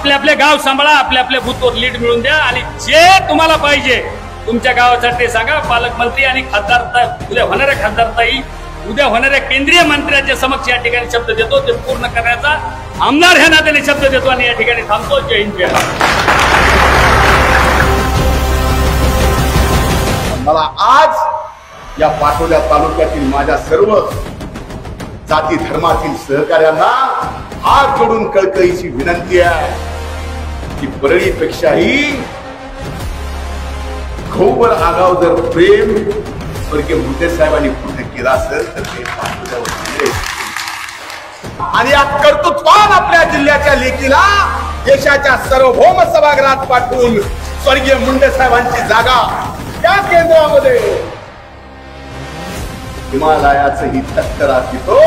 आपले आपले गाव सांभाळा, आपल्या आपल्या बूथवर लीड मिळून द्या आणि जे तुम्हाला पाहिजे तुमच्या गावासाठी सांगा. पालकमंत्री आणि खासदार उद्या होणाऱ्या खासदारताई, उद्या होणाऱ्या केंद्रीय मंत्र्यांच्या समक्ष या ठिकाणी शब्द देतो, ते पूर्ण करण्याचा आमदार ह्या नात्याने शब्द देतो आणि या ठिकाणी थांबतो. जय हिंद, जय महाराष्ट्र. मला आज या पाटोदा तालुक्यातील माझ्या सर्व जाती धर्मातील सहकार्यांना हात जोडून कळकळीची विनंती आहे की परळीपेक्षाही घोवर आगाव जर प्रेम स्वर्गीय मुंडे साहेबांनी पूर्ण केला असेल तर ते पाटोद्यावर. आणि या कर्तृत्वान आपल्या जिल्ह्याच्या लेकीला देशाच्या सार्वभौम सभागृहात पाठवून स्वर्गीय मुंडे साहेबांची जागा त्या केंद्रामध्ये हिमालयाचं ही टक्कर असतो.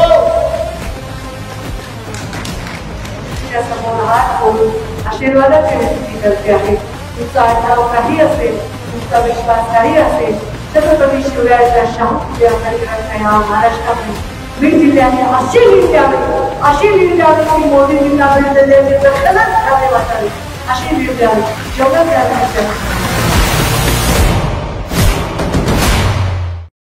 समोर हात करून आशीर्वादाची विनंती करते आहे. तुमचा आढाव काही असेल, तुमचा विश्वास काही असेल, छत्रपती शिवरायाच्या शाहू महाराष्ट्रामध्ये बीड जिल्ह्याने अशी लीड द्यावी की मोदींनी वाटावी, अशी लीड द्यावी. जेवढं द्यावी